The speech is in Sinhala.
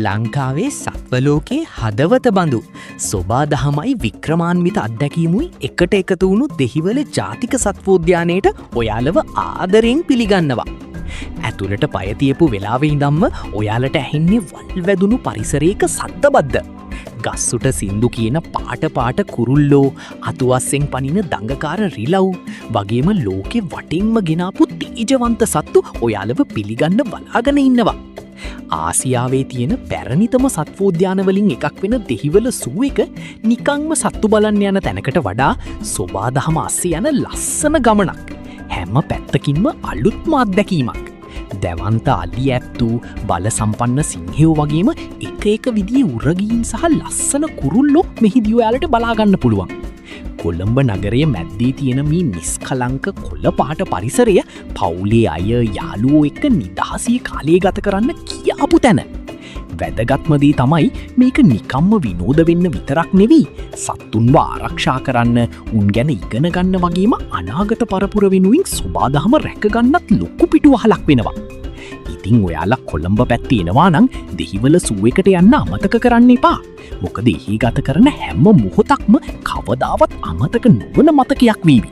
ලංකාවේ සත්වලෝකයේ හදවත බඳු සොබා දහමයි වික්‍රමාන්විත අත්දැකීමුයි එකට එකතු වුණු දෙහිවල ජාතික සත්වෝද්‍යානයට ඔයාලව ආදරයෙන් පිළිගන්නවා. ඇතුළට පයතියපු වෙලාවෙ ඉඳම්ම ඔයාලට ඇහෙන්නේ වල් වැදුණු පරිසරයක සද්දබද්ද. ගස්සුට සින්දු කියන පාට කුරුල්ලෝ අතුවස්සෙන් පනින දඟකාර රිලව් වගේම ලෝකෙ වටින්ම ගෙනාපු තේජවන්ත සත්තු ඔයාලව පිළිගන්න බලාගෙන ඉන්නවා. ආසියාවේ තියෙන පැරණිතම සත්වෝද්‍යානවලින් එකක් වෙන දෙහිවල සූ එක නිකංම සත්තු බලන්න යන තැනකට වඩා සොබාදහම අස්සේ යන ලස්සන ගමනක්. හැම පැත්තකින්ම අලුත්ම අත්දැකීමක්. දැවන්ත අලි ඇත්තු බල සම්පන්න සිංහයෝ වගේම එක විදිිය උරගීන් සහ ලස්සන කුරුල්ලෝ මෙහිදිෝ යාලට බලාගන්න පුළුවන්. කොළඹ නගරය මැද්දී තියෙන මේ නිස්කලංක කොළ පාට පරිසරය පවුලේ අය යාලුවෝ එක්ක නිදහසිය කාලය ගත කරන්න කියාපු තැන. වැදගත්මදී තමයි මේක නිකම්ම විනෝද වෙන්න විතරක් නෙවී සත්තුන්ව ආරක්ෂා කරන්න උන් ගැන ඉගෙන ගන්න වගේම අනාගත පරපුර වෙනුවෙන් සොබාදහම රැකගන්නත් ලොක්කු පිටුවහලක් වෙනවා. ඉතිං ඔයාලා කොළඹ පැත්තේ එනවා නං දෙහිවල සූ එකට යන්න අමතක කරන්න එපා. මොකද එහි ගත කරන හැම මොහොතක්ම කවදාවත් අමතක නොවන මතකයක් වීවි.